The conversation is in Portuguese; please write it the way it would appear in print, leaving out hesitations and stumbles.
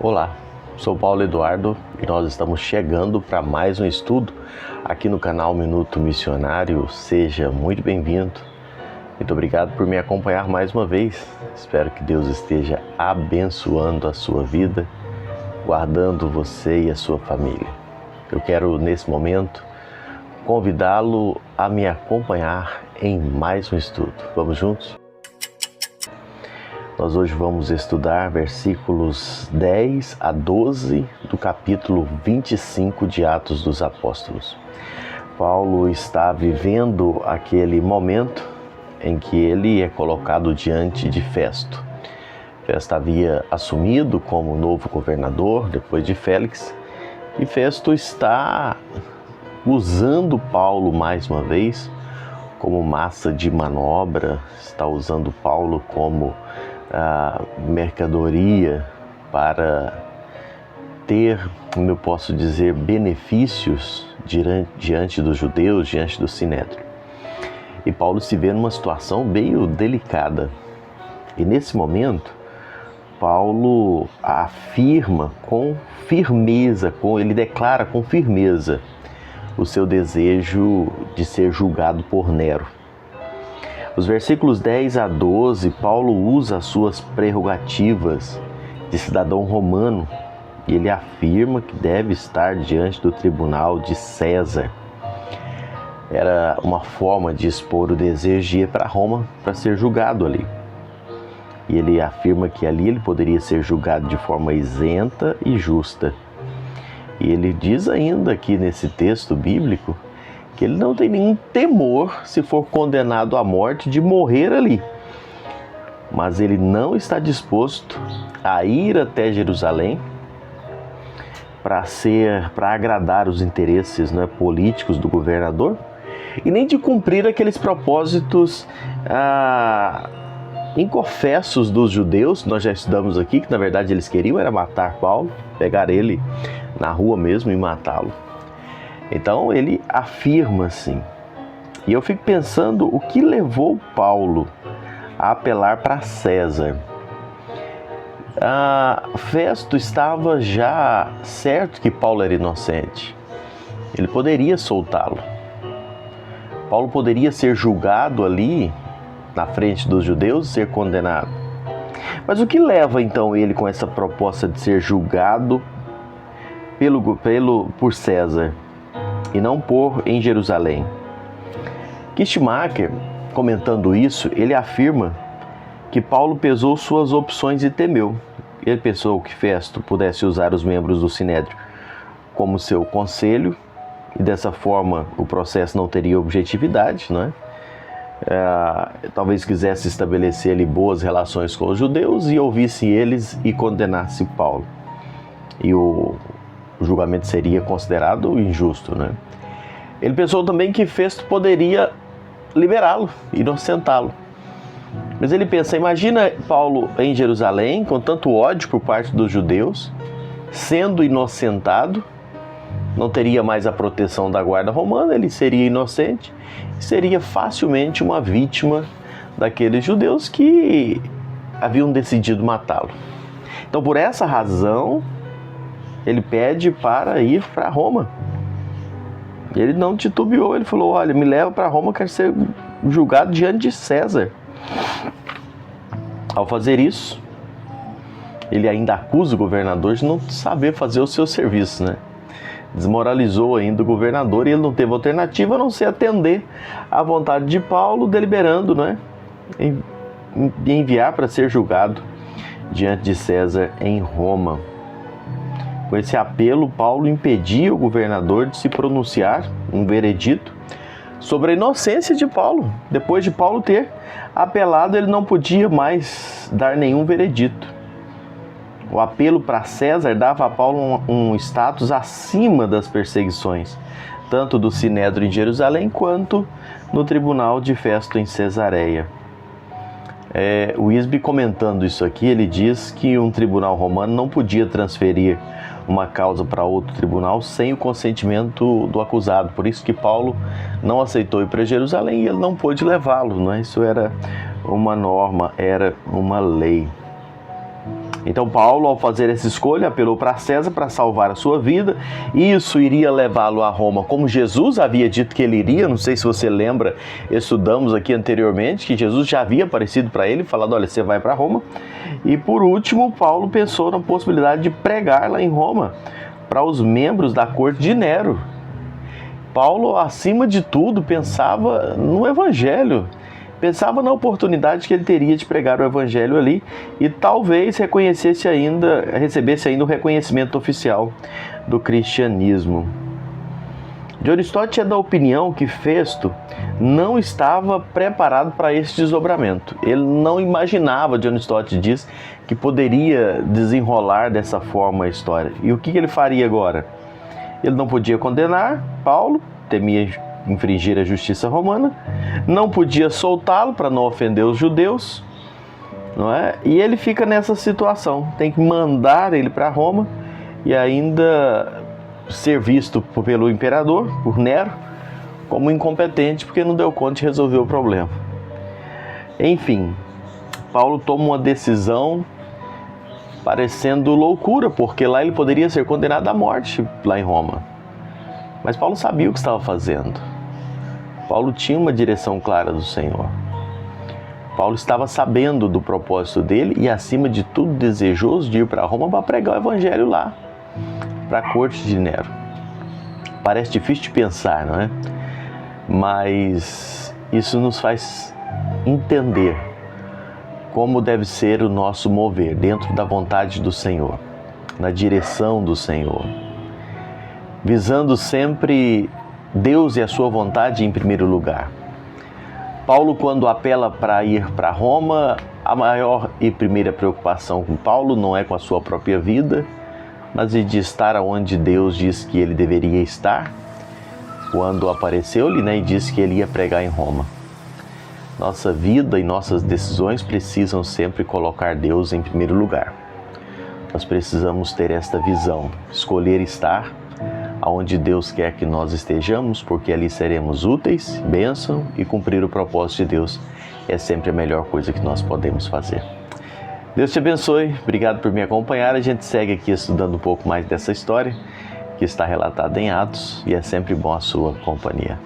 Olá, sou Paulo Eduardo e nós estamos chegando para mais um estudo aqui no canal Minuto Missionário. Seja muito bem-vindo. Muito obrigado por me acompanhar mais uma vez. Espero que Deus esteja abençoando a sua vida, guardando você e a sua família. Eu quero, nesse momento, convidá-lo a me acompanhar em mais um estudo. Vamos juntos? Nós hoje vamos estudar versículos 10 a 12 do capítulo 25 de Atos dos Apóstolos. Paulo está vivendo aquele momento em que ele é colocado diante de Festo. Festo havia assumido como novo governador depois de Félix, e Festo está usando Paulo mais uma vez como massa de manobra, está usando Paulo como mercadoria para ter, como eu posso dizer, benefícios diante dos judeus, diante do Sinédrio. E Paulo se vê numa situação meio delicada. E nesse momento, Paulo afirma com firmeza, ele declara com firmeza o seu desejo de ser julgado por Nero. Os versículos 10 a 12, Paulo usa as suas prerrogativas de cidadão romano e ele afirma que deve estar diante do tribunal de César. Era uma forma de expor o desejo de ir para Roma para ser julgado ali. E ele afirma que ali ele poderia ser julgado de forma isenta e justa. E ele diz ainda aqui nesse texto bíblico que ele não tem nenhum temor, se for condenado à morte, de morrer ali. Mas ele não está disposto a ir até Jerusalém para agradar os interesses políticos do governador e nem de cumprir aqueles propósitos inconfessos dos judeus. Nós já estudamos aqui que na verdade eles queriam era matar Paulo, pegar ele na rua mesmo e matá-lo. Então ele afirma assim, e eu fico pensando o que levou Paulo a apelar para César. Festo estava já certo que Paulo era inocente, ele poderia soltá-lo. Paulo poderia ser julgado ali na frente dos judeus e ser condenado. Mas o que leva então ele com essa proposta de ser julgado por César e não em Jerusalém? Kistemaker, comentando isso, ele afirma que Paulo pesou suas opções e temeu. Ele pensou que Festo pudesse usar os membros do Sinédrio como seu conselho e dessa forma o processo não teria objetividade, talvez quisesse estabelecer ali boas relações com os judeus e ouvisse eles e condenasse Paulo. E o julgamento seria considerado injusto, Ele pensou também que Festo poderia liberá-lo, inocentá-lo. Mas ele pensa, imagina Paulo em Jerusalém, com tanto ódio por parte dos judeus, sendo inocentado, não teria mais a proteção da guarda romana, ele seria inocente, seria facilmente uma vítima daqueles judeus que haviam decidido matá-lo. Então, por essa razão, ele pede para ir para Roma. Ele não titubeou, ele falou, olha, me leva para Roma, eu quero ser julgado diante de César. Ao fazer isso, ele ainda acusa o governador de não saber fazer o seu serviço, Desmoralizou ainda o governador e ele não teve alternativa a não ser atender à vontade de Paulo, deliberando, em enviar para ser julgado diante de César em Roma. Com esse apelo, Paulo impedia o governador de se pronunciar um veredito sobre a inocência de Paulo. Depois de Paulo ter apelado, ele não podia mais dar nenhum veredito. O apelo para César dava a Paulo um status acima das perseguições, tanto do Sinédrio em Jerusalém quanto no tribunal de Festo em Cesareia. O Wisby, comentando isso aqui, ele diz que um tribunal romano não podia transferir uma causa para outro tribunal sem o consentimento do acusado. Por isso que Paulo não aceitou ir para Jerusalém e ele não pôde levá-lo. Isso era uma norma, era uma lei. Então Paulo, ao fazer essa escolha, apelou para César para salvar a sua vida. Isso iria levá-lo a Roma, como Jesus havia dito que ele iria. Não sei se você lembra, estudamos aqui anteriormente que Jesus já havia aparecido para ele, falado: olha, você vai para Roma. E por último, Paulo pensou na possibilidade de pregar lá em Roma para os membros da corte de Nero. Paulo, acima de tudo, pensava no Evangelho. Pensava na oportunidade que ele teria de pregar o Evangelho ali e talvez recebesse ainda o reconhecimento oficial do cristianismo. John Stott é da opinião que Festo não estava preparado para esse desdobramento. Ele não imaginava, John Stott diz, que poderia desenrolar dessa forma a história. E o que ele faria agora? Ele não podia condenar Paulo, temia infringir a justiça romana, não podia soltá-lo para não ofender os judeus, não é? E ele fica nessa situação, tem que mandar ele para Roma e ainda ser visto pelo imperador, por Nero, como incompetente porque não deu conta de resolver o problema. Enfim, Paulo toma uma decisão parecendo loucura, porque lá ele poderia ser condenado à morte lá em Roma. Mas Paulo sabia o que estava fazendo. Paulo tinha uma direção clara do Senhor. Paulo estava sabendo do propósito dele e, acima de tudo, desejoso de ir para Roma para pregar o Evangelho lá, para a corte de Nero. Parece difícil de pensar, não é? Mas isso nos faz entender como deve ser o nosso mover dentro da vontade do Senhor, na direção do Senhor, visando sempre Deus e a sua vontade em primeiro lugar. Paulo, quando apela para ir para Roma, a maior e primeira preocupação com Paulo não é com a sua própria vida, mas de estar onde Deus diz que ele deveria estar, quando apareceu-lhe, e disse que ele ia pregar em Roma. Nossa vida e nossas decisões precisam sempre colocar Deus em primeiro lugar. Nós precisamos ter esta visão, escolher estar aonde Deus quer que nós estejamos, porque ali seremos úteis, bênção, e cumprir o propósito de Deus é sempre a melhor coisa que nós podemos fazer. Deus te abençoe, obrigado por me acompanhar. A gente segue aqui estudando um pouco mais dessa história que está relatada em Atos e é sempre bom a sua companhia.